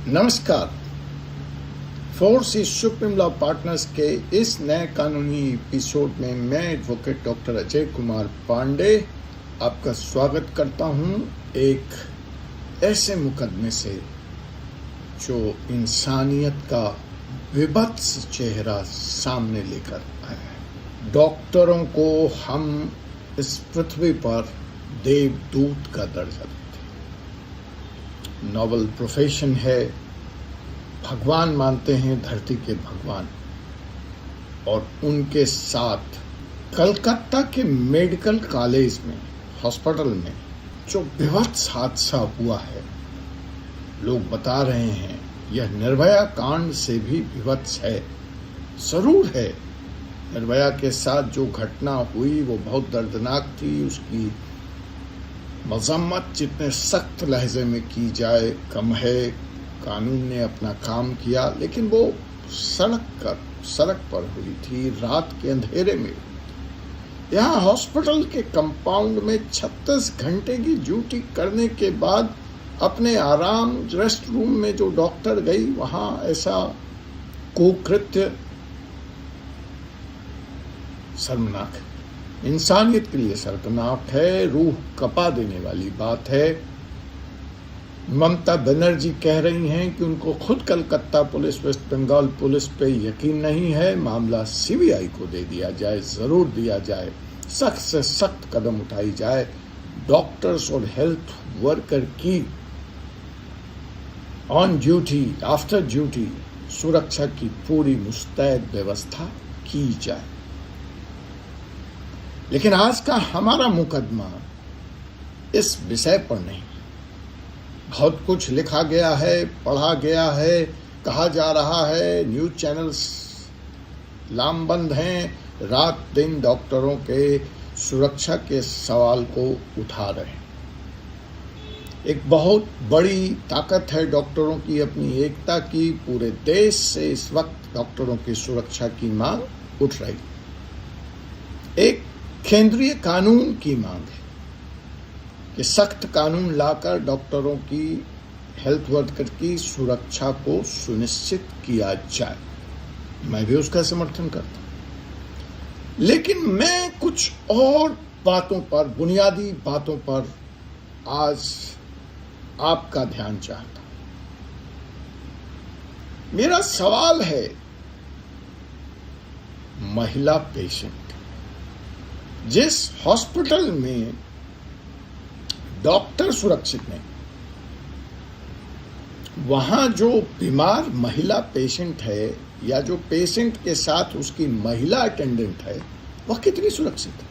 नमस्कार। Force supreme law partners के इस नए कानूनी एपिसोड में मैं एडवोकेट डॉक्टर अजय कुमार पांडे आपका स्वागत करता हूं एक ऐसे मुकदमे से जो इंसानियत का विभत्स चेहरा सामने लेकर आया है। डॉक्टरों को हम इस पृथ्वी पर देवदूत का दर्जा देते हैं। नोबल प्रोफेशन है, भगवान मानते हैं धरती के भगवान। और उनके साथ कलकत्ता के मेडिकल कॉलेज में, हॉस्पिटल में जो विभत्स हादसा हुआ है, लोग बता रहे हैं यह निर्भया कांड से भी विभत्स है। जरूर है, निर्भया के साथ जो घटना हुई वो बहुत दर्दनाक थी। उसकी मजम्मत जितने सख्त लहजे में की जाए कम है। कानून ने अपना काम किया, लेकिन वो सड़क पर हुई थी, रात के अंधेरे में। यहाँ हॉस्पिटल के कंपाउंड में 36 घंटे की ड्यूटी करने के बाद अपने आराम रेस्ट रूम में जो डॉक्टर गई, वहां ऐसा कुकृत्य शर्मनाक है। इंसानियत के लिए शर्मनाक है, रूह कपा देने वाली बात है। ममता बनर्जी कह रही हैं कि उनको खुद Calcutta police, West Bengal police पे यकीन नहीं है। मामला सीबीआई को दे दिया जाए, जरूर दिया जाए, सख्त से सख्त कदम उठाई जाए। डॉक्टर्स और हेल्थ वर्कर की ऑन ड्यूटी, आफ्टर ड्यूटी सुरक्षा की पूरी मुस्तैद व्यवस्था की जाए। लेकिन आज का हमारा मुकदमा इस विषय पर नहीं। बहुत कुछ लिखा गया है, पढ़ा गया है, कहा जा रहा है, न्यूज चैनल्स लामबंद हैं, रात दिन डॉक्टरों के सुरक्षा के सवाल को उठा रहे हैं। एक बहुत बड़ी ताकत है डॉक्टरों की अपनी एकता की। पूरे देश से इस वक्त डॉक्टरों की सुरक्षा की मांग उठ रही। एक केंद्रीय कानून की मांग है कि सख्त कानून लाकर डॉक्टरों की, हेल्थ वर्कर की सुरक्षा को सुनिश्चित किया जाए। मैं भी उसका समर्थन करता हूं, लेकिन मैं कुछ और बातों पर, बुनियादी बातों पर आज आपका ध्यान चाहता हूं। मेरा सवाल है, महिला पेशेंट जिस हॉस्पिटल में डॉक्टर सुरक्षित नहीं, वहां जो बीमार महिला पेशेंट है या जो पेशेंट के साथ उसकी महिला अटेंडेंट है, वह कितनी सुरक्षित है।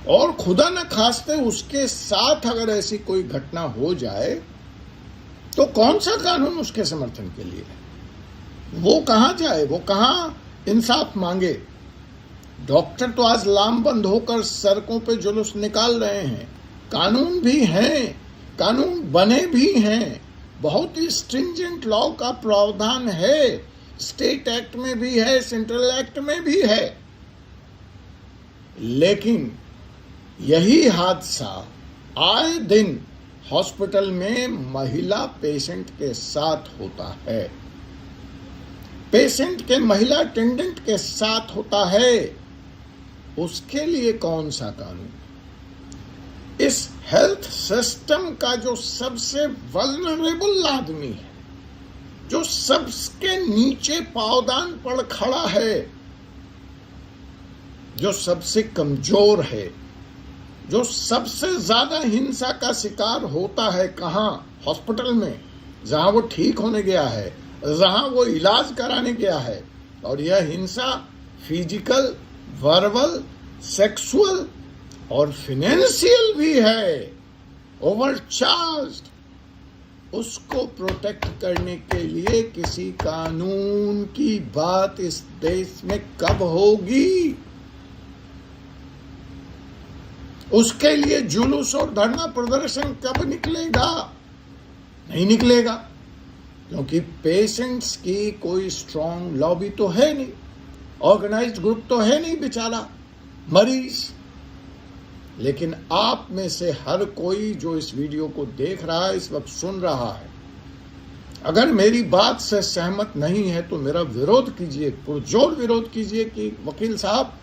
और खुदा न खास्ते उसके साथ अगर ऐसी कोई घटना हो जाए तो कौन सा कानून उसके समर्थन के लिए है। वो कहां जाए, वो कहां इंसाफ मांगे। डॉक्टर तो आज लामबंद होकर सड़कों पे जुलूस निकाल रहे हैं। कानून भी हैं, कानून बने भी हैं, बहुत ही स्ट्रिंजेंट लॉ का प्रावधान है, स्टेट एक्ट में भी है, सेंट्रल एक्ट में भी है। लेकिन यही हादसा आए दिन हॉस्पिटल में महिला पेशेंट के साथ होता है, पेशेंट के महिला अटेंडेंट के साथ होता है। उसके लिए कौन सा कानून। इस हेल्थ सिस्टम का जो सबसे वल्नरेबल आदमी है, जो सबके नीचे पावदान पर खड़ा है, जो सबसे कमजोर है, जो सबसे ज्यादा हिंसा का शिकार होता है, कहां, हॉस्पिटल में, जहां वो ठीक होने गया है, जहां वो इलाज कराने गया है। और यह हिंसा फिजिकल, वर्बल, सेक्सुअल और फाइनेंशियल भी है, ओवरचार्ज्ड। उसको प्रोटेक्ट करने के लिए किसी कानून की बात इस देश में कब होगी। उसके लिए जुलूस और धरना प्रदर्शन कब निकलेगा। नहीं निकलेगा, क्योंकि पेशेंट्स की कोई स्ट्रांग लॉबी तो है नहीं, ऑर्गेनाइज्ड ग्रुप तो है नहीं बेचारा, मरीज। लेकिन आप में से हर कोई जो इस वीडियो को देख रहा है, इस वक्त सुन रहा है, अगर मेरी बात से सहमत नहीं है तो मेरा विरोध कीजिए, पुरजोर विरोध कीजिए कि वकील साहब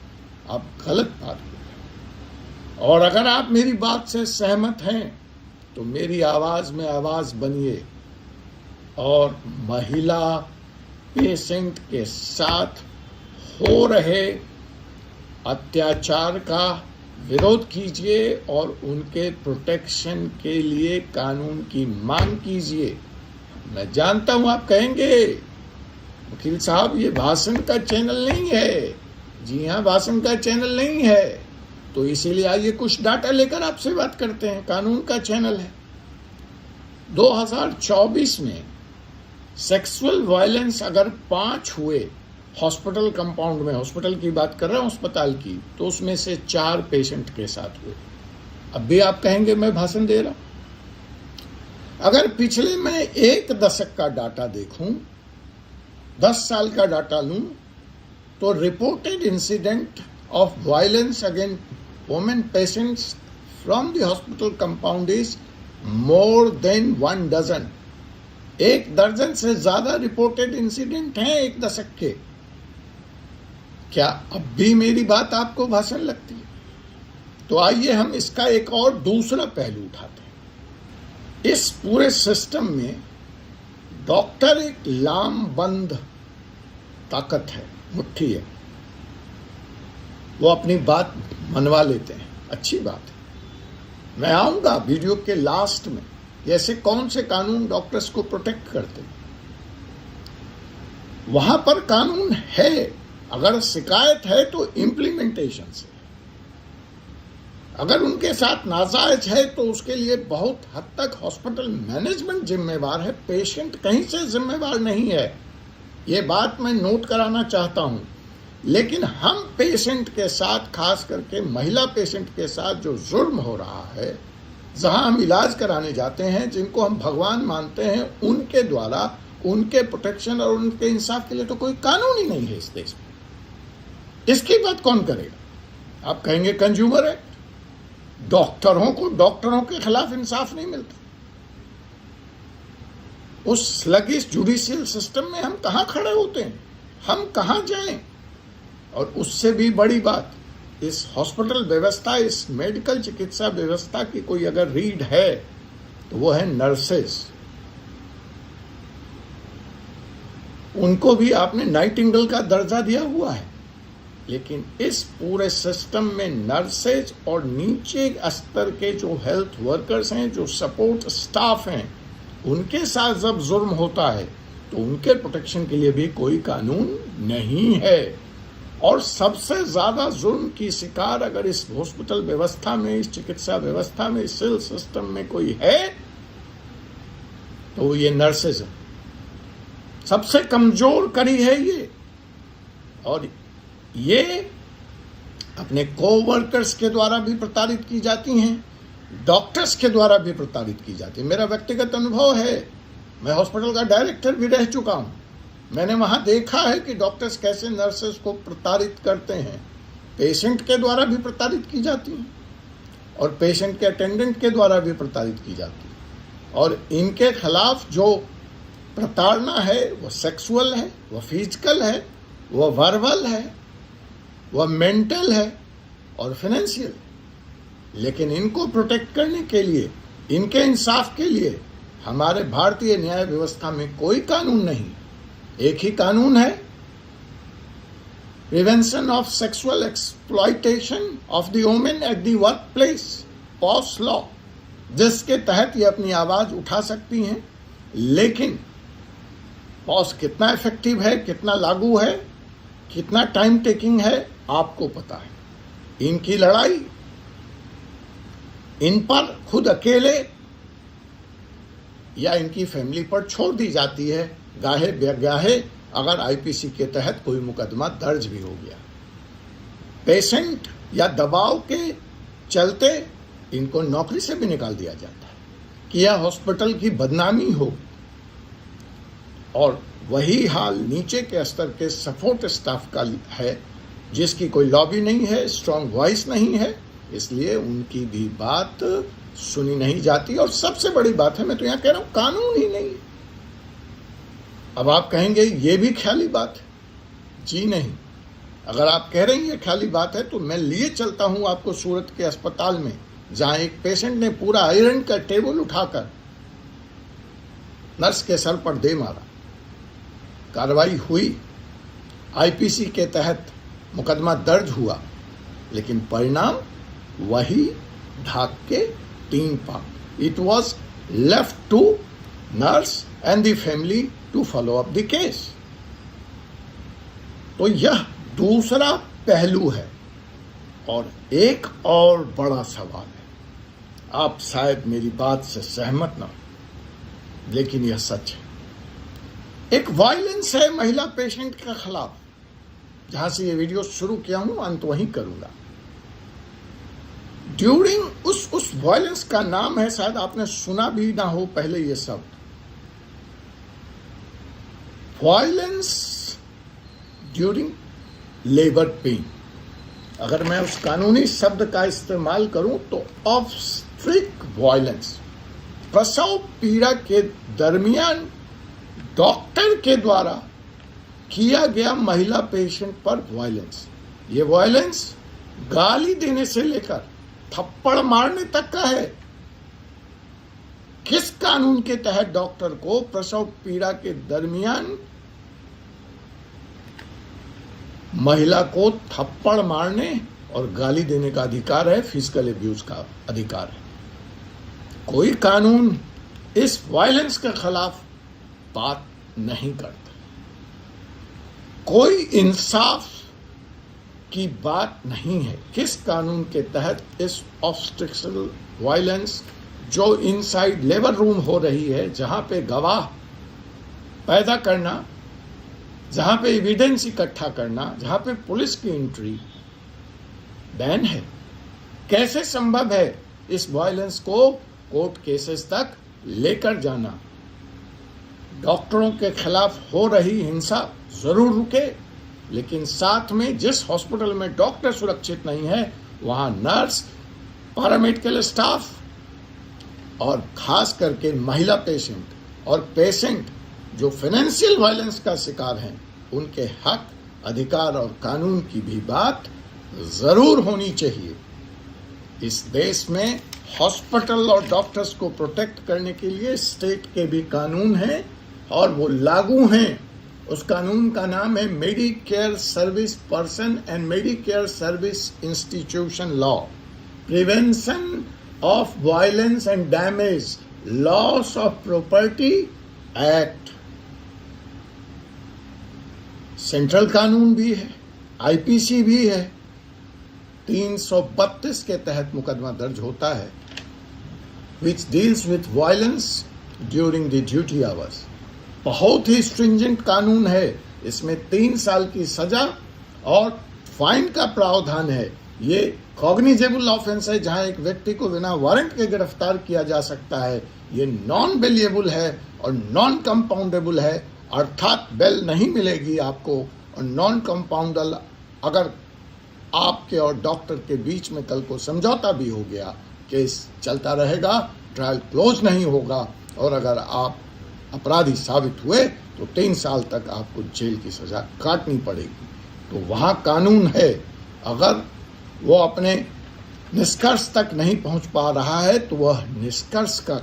आप गलत बात कर रहे हैं। और अगर आप मेरी बात से सहमत हैं तो मेरी आवाज में आवाज बनिए और महिला पेशेंट के साथ हो रहे अत्याचार का विरोध कीजिए और उनके प्रोटेक्शन के लिए कानून की मांग कीजिए। मैं जानता हूं आप कहेंगे वकील साहब ये भाषण का चैनल नहीं है। जी हाँ, भाषण का चैनल नहीं है, तो इसीलिए आइए कुछ डाटा लेकर आपसे बात करते हैं। कानून का चैनल है। 2024 में सेक्सुअल वायलेंस अगर 5 हुए हॉस्पिटल कंपाउंड में, हॉस्पिटल की बात कर रहा हूं, अस्पताल की, तो उसमें से 4 पेशेंट के साथ हुए। अब भी आप कहेंगे मैं भाषण दे रहा हूं। अगर पिछले मैं 1 दशक का डाटा देखूं, 10 साल का डाटा लूं, तो reported incident of violence against women patients from the hospital compound is more than 1 dozen. 1 दर्जन से ज्यादा रिपोर्टेड इंसिडेंट हैं 1 दशक के। क्या अब भी मेरी बात आपको भाषण लगती है? तो आइए हम इसका एक और दूसरा पहलू उठाते हैं। इस पूरे सिस्टम में डॉक्टर एक लामबंद ताकत है, मुट्ठी है। वो अपनी बात मनवा लेते हैं, अच्छी बात है। मैं आऊंगा वीडियो के लास्ट में ऐसे कौन से कानून डॉक्टर्स को प्रोटेक्ट करते हैं। वहां पर कानून है, अगर शिकायत है तो इम्प्लीमेंटेशन से। अगर उनके साथ नाजायज है तो उसके लिए बहुत हद तक हॉस्पिटल मैनेजमेंट जिम्मेवार है, पेशेंट कहीं से जिम्मेवार नहीं है। ये बात मैं नोट कराना चाहता हूं। लेकिन हम पेशेंट के साथ, खास करके महिला पेशेंट के साथ जो जुर्म हो रहा है, जहां हम इलाज कराने जाते हैं, जिनको हम भगवान मानते हैं, उनके द्वारा उनके प्रोटेक्शन और उनके इंसाफ के लिए तो कोई कानून ही नहीं है इस देश में। इसकी बात कौन करेगा? आप कहेंगे कंज्यूमर एक्ट। डॉक्टरों को डॉक्टरों के खिलाफ इंसाफ नहीं मिलता। उस स्लगिश जुडिशियल सिस्टम में हम कहां खड़े होते हैं, हम कहां जाएं? और उससे भी बड़ी बात, इस हॉस्पिटल व्यवस्था, इस मेडिकल चिकित्सा व्यवस्था की कोई अगर रीढ़ है तो वो है नर्सेस। उनको भी आपने नाइटिंगेल का दर्जा दिया हुआ है, लेकिन इस पूरे सिस्टम में नर्सेज और नीचे स्तर के जो हेल्थ वर्कर्स हैं, जो सपोर्ट स्टाफ हैं, उनके साथ जब जुर्म होता है तो उनके प्रोटेक्शन के लिए भी कोई कानून नहीं है। और सबसे ज्यादा जुर्म की शिकार अगर इस हॉस्पिटल व्यवस्था में, इस चिकित्सा व्यवस्था में, इस सिविल सिस्टम में कोई है तो ये नर्सेज है। सबसे कमजोर कड़ी है ये। और ये अपने कोवर्कर्स के द्वारा भी प्रताड़ित की जाती हैं, डॉक्टर्स के द्वारा भी प्रताड़ित की जाती है। मेरा व्यक्तिगत अनुभव है, मैं हॉस्पिटल का डायरेक्टर भी रह चुका हूं। मैंने वहां देखा है कि डॉक्टर्स कैसे नर्सेस को प्रताड़ित करते हैं। पेशेंट के द्वारा भी प्रताड़ित की जाती हैं और पेशेंट के अटेंडेंट के द्वारा भी प्रताड़ित की जाती है। और इनके खिलाफ जो प्रताड़ना है वो सेक्सुअल है, वो फिजिकल है, वो वर्बल है, वह मेंटल है और फाइनेंशियल। लेकिन इनको प्रोटेक्ट करने के लिए, इनके इंसाफ के लिए हमारे भारतीय न्याय व्यवस्था में कोई कानून नहीं। एक ही कानून है, prevention of sexual exploitation of the women at the workplace, POSH law, जिसके तहत ये अपनी आवाज उठा सकती हैं। लेकिन पॉस कितना इफेक्टिव है, कितना लागू है, कितना टाइम टेकिंग है, आपको पता है। इनकी लड़ाई इन पर खुद अकेले या इनकी फैमिली पर छोड़ दी जाती है, गाहे बेगाहे, अगर आईपीसी के तहत कोई मुकदमा दर्ज भी हो गया। पेशेंट या दबाव के चलते इनको नौकरी से भी निकाल दिया जाता है कि यह हॉस्पिटल की बदनामी हो। और वही हाल नीचे के स्तर के सपोर्ट स्टाफ का है, जिसकी कोई लॉबी नहीं है, स्ट्रांग वॉइस नहीं है, इसलिए उनकी भी बात सुनी नहीं जाती। और सबसे बड़ी बात है, मैं तो यहाँ कह रहा हूँ, कानून ही नहीं है। अब आप कहेंगे ये भी ख्याली बात है। जी नहीं, अगर आप कह रहे हैं ये ख्याली बात है तो मैं लिए चलता हूं आपको सूरत के अस्पताल में, जहां एक पेशेंट ने पूरा आयरन का टेबल उठाकर नर्स के सर पर दे मारा। कार्रवाई हुई, आईपीसी के तहत मुकदमा दर्ज हुआ, लेकिन परिणाम वही ढाक के 3 पाक। It was left to nurse and the family to follow up the case. तो यह दूसरा पहलू है। और एक और बड़ा सवाल है, आप शायद मेरी बात से सहमत ना हो, लेकिन यह सच है। एक वायलेंस है महिला पेशेंट के खिलाफ। जहां से ये वीडियो शुरू किया हूं, अंत वहीं करूंगा। ड्यूरिंग उस वायलेंस का नाम है, शायद आपने सुना भी ना हो पहले ये शब्द, वायलेंस ड्यूरिंग लेबर पेन। अगर मैं उस कानूनी शब्द का इस्तेमाल करूं तो ऑब्स्टेट्रिक वायलेंस, प्रसव पीड़ा के दरमियान डॉक्टर के द्वारा किया गया महिला पेशेंट पर वायलेंस। ये वायलेंस गाली देने से लेकर थप्पड़ मारने तक का है। किस कानून के तहत डॉक्टर को प्रसव पीड़ा के दरमियान महिला को थप्पड़ मारने और गाली देने का अधिकार है, फिजिकल एब्यूज का अधिकार है? कोई कानून इस वायलेंस के खिलाफ बात नहीं करता। कोई इंसाफ की बात नहीं है। किस कानून के तहत इस ऑब्स्टेट्रिकल वायलेंस जो इनसाइड लेबर रूम हो रही है, जहां पे गवाह पैदा करना, जहां पे एविडेंस इकट्ठा करना, जहां पे पुलिस की एंट्री बैन है, कैसे संभव है इस वायलेंस को कोर्ट केसेस तक लेकर जाना? डॉक्टरों के खिलाफ हो रही हिंसा जरूर रुके, लेकिन साथ में जिस हॉस्पिटल में डॉक्टर सुरक्षित नहीं है, वहां नर्स, पैरामेडिकल स्टाफ और खास करके महिला पेशेंट और पेशेंट जो फाइनेंशियल वायलेंस का शिकार हैं, उनके हक, अधिकार और कानून की भी बात जरूर होनी चाहिए। इस देश में हॉस्पिटल और डॉक्टर्स को प्रोटेक्ट करने के लिए स्टेट के भी कानून हैं और वो लागू हैं। उस कानून का नाम है Medicare service person and Medicare service institution law, prevention of violence and damage, loss of property act. Central कानून भी है, आईपीसी भी है। 332 के तहत मुकदमा दर्ज होता है, which deals with violence during the duty hours। बहुत ही स्ट्रिंजेंट कानून है। इसमें 3 साल की सजा और फाइन का प्रावधान है। ये कॉग्निजेबल ऑफेंस है, जहां एक व्यक्ति को बिना वारंट के गिरफ्तार किया जा सकता है। ये नॉन बेलिएबल है और नॉन कंपाउंडेबल है, अर्थात बेल नहीं मिलेगी आपको। और नॉन कंपाउंडल, अगर आपके और डॉक्टर के बीच में कल को समझौता भी हो गया, केस चलता रहेगा, ट्रायल क्लोज नहीं होगा, और अगर आप अपराधी साबित हुए तो 3 साल तक आपको जेल की सजा काटनी पड़ेगी। तो वहाँ कानून है। अगर वो अपने निष्कर्ष तक नहीं पहुँच पा रहा है तो वह निष्कर्ष का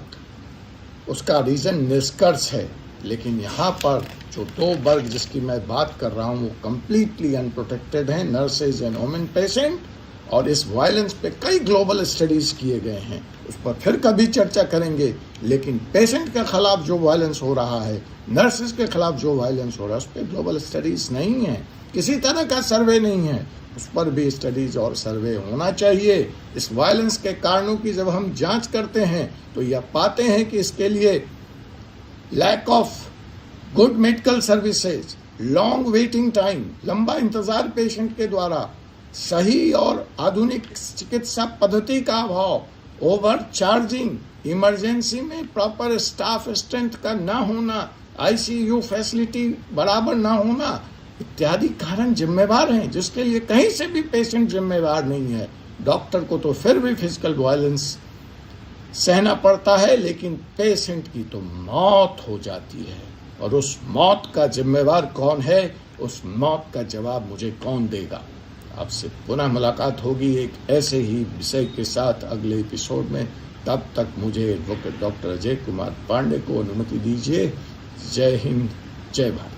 उसका रीज़न निष्कर्ष है। लेकिन यहाँ पर जो 2 वर्ग जिसकी मैं बात कर रहा हूँ वो कम्प्लीटली अनप्रोटेक्टेड हैं, नर्सेज एंड वुमेन पेशेंट। और इस वायलेंस पे कई ग्लोबल स्टडीज किए गए हैं, उस पर फिर कभी चर्चा करेंगे। लेकिन पेशेंट के खिलाफ जो वायलेंस हो रहा है, नर्सेज के खिलाफ जो वायलेंस हो रहा है, उस पर ग्लोबल स्टडीज नहीं है, किसी तरह का सर्वे नहीं है। उस पर भी स्टडीज और सर्वे होना चाहिए। इस वायलेंस के कारणों की जब हम जांच करते हैं तो यह पाते हैं कि इसके लिए lack of good medical services, long waiting time, लंबा इंतजार पेशेंट के द्वारा, सही और आधुनिक चिकित्सा पद्धति का अभाव, ओवर चार्जिंग, इमरजेंसी में प्रॉपर स्टाफ स्ट्रेंथ का ना होना, आईसीयू फैसिलिटी बराबर ना होना इत्यादि कारण जिम्मेवार हैं, जिसके लिए कहीं से भी पेशेंट जिम्मेवार नहीं है। डॉक्टर को तो फिर भी फिजिकल वायलेंस सहना पड़ता है, लेकिन पेशेंट की तो मौत हो जाती है। और उस मौत का जिम्मेवार कौन है, उस मौत का जवाब मुझे कौन देगा। आपसे पुनः मुलाकात होगी एक ऐसे ही विषय के साथ अगले एपिसोड में। तब तक मुझे एडवोकेट डॉक्टर अजय कुमार पांडे को अनुमति दीजिए। जय हिंद, जय भारत।